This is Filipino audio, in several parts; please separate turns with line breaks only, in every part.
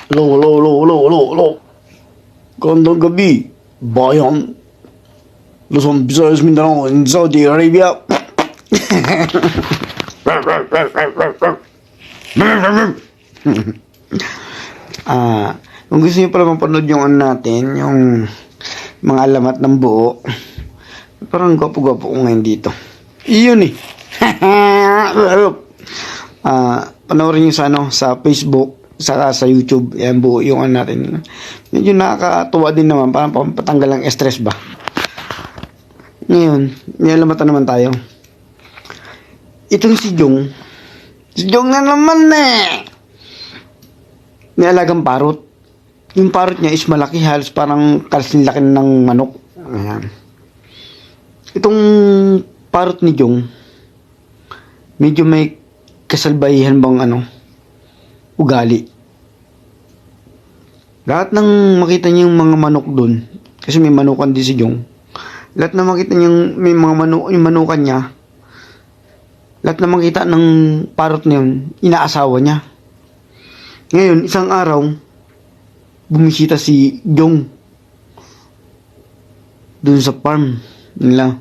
Lo. Gandang gabi, bayan. Luzon, Visayas, Mindanao, and Saudi Arabia. Kung gusto niyo pala mapanood yung ano natin, yung mga alamat ng buo, parang gwapo-gwapo ko ngayon dito. Iyon eh. Panoorin niyo sa sa Facebook, sa YouTube, yan buo yung ano natin. Medyo nakakatuwa din naman, parang patanggal ng stress ba. Ngayon, nialamatan naman tayo. Itong si Jong na naman may alagang parot. Yung parot niya is malaki, halos parang kalsin laki ng manok. Ayan. Itong parot ni Jong, medyo may kasalbahihan bang ugali. Lahat ng makita niya yung mga manok dun, kasi may manukan din si Jong. Lahat na makita niya may mga yung manukan niya, lahat na makita ng parot na yun, inaasawa niya. Ngayon, isang araw, bumisita si Jong dun sa farm nila.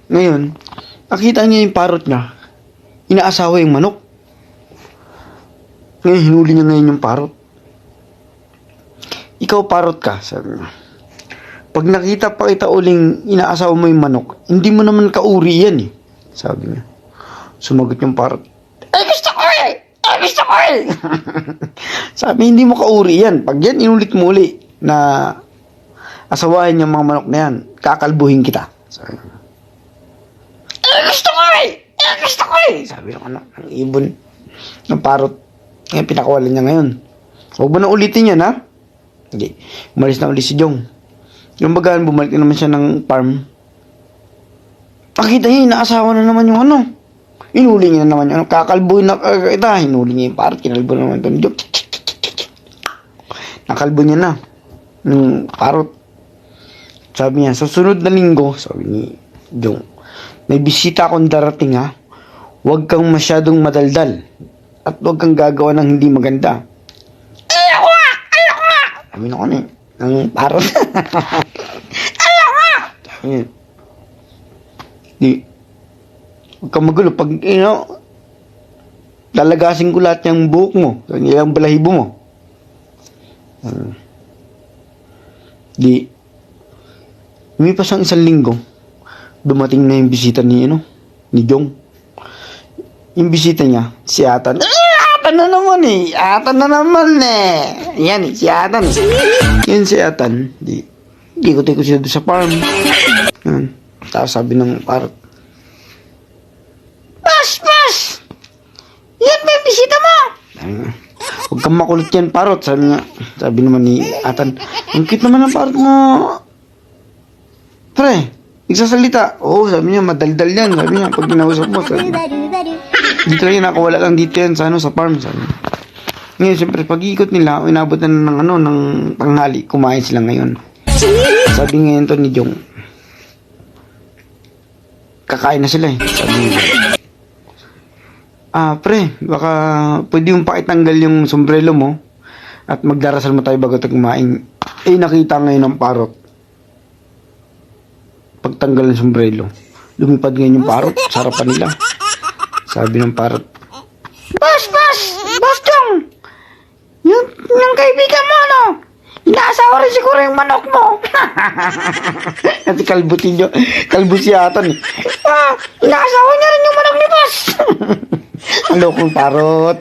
Ngayon, nakita niya yung parot niya, inaasawa yung manok. Ngayon, hinuli niya ngayon yung parot. Ikaw parot ka, sabi niya. Pag nakita pa kita uling inaasawa mo yung manok, hindi mo naman kauri yan eh, sabi niya. Sumagot yung parot, gusto ko eh! Sabi, hindi mo kauri yan. Pag yan inulit mo uli na asawahin yung mga manok na yan, kakalbuhin kita, sabi niya. Gusto ko eh! Sabi ng ibon ng parot. Ngayon, pinakawalan niya ngayon. Huwag mo na ulitin yan, ha? Hindi. Umalis na ulit si Jong. Yung bagaan, bumalik na naman siya ng farm. Pakita niya, inaasawa na naman yung Hinuli niya na naman yung kakalbuhin na kita. Hinuli niya yung parot, kinalbo na naman ito ni Jong. Nakalbo niya na yung parot. Sabi niya, sa sunod na linggo, sabi ni Jong, may bisita akong darating, ha? Huwag kang masyadong madaldal at huwag kang gagawa ng hindi maganda. Ayoko nga! Sabi na ko ng parot. Ayoko nga! Sabi niya, huwag kang magulo. Pag, lalagasin ko lahat yung buhok mo, yung balahibo mo. Lumipas ang isang linggo, dumating na yung bisita ni Jong. Yung bisita niya, si Atan. Atan na naman Yan si Atan. Yan si Atan. Ikot-ikot siya doon sa farm. Yan. Tapos sabi ng parot, Bas! Yan may bisita mo! Huwag kang makulit yan, parot. Sabi naman ni Atan, ang cute naman ng parot mo. Pre, nagsasalita. Oo, sabi niya, madaldal yan. Sabi niya, pag ginausap mo, sabi niya. Dito lang nakawala lang dito yan sa farm, sabi niya. Ngayon, siyempre, pag-iikot nila, inabot na ng tanghali, kumain sila ngayon. Sabi ngayon to ni Jong, kakain na sila sabi niya. Pre, baka pwede mong pakitanggal yung sombrero mo at magdarasal mo tayo bago tayo kumain. Nakita ngayon ng parot. Pagtanggal ng sombrero, lumipad ngayon yung parot, sarapan nila. Sabi ng parot, Boss Jong! Yung kaibigan mo, inaasawa rin siguro yung manok mo. Kasi kalbo si Atan inaasawa niya rin yung manok ni Boss. Alokong parot.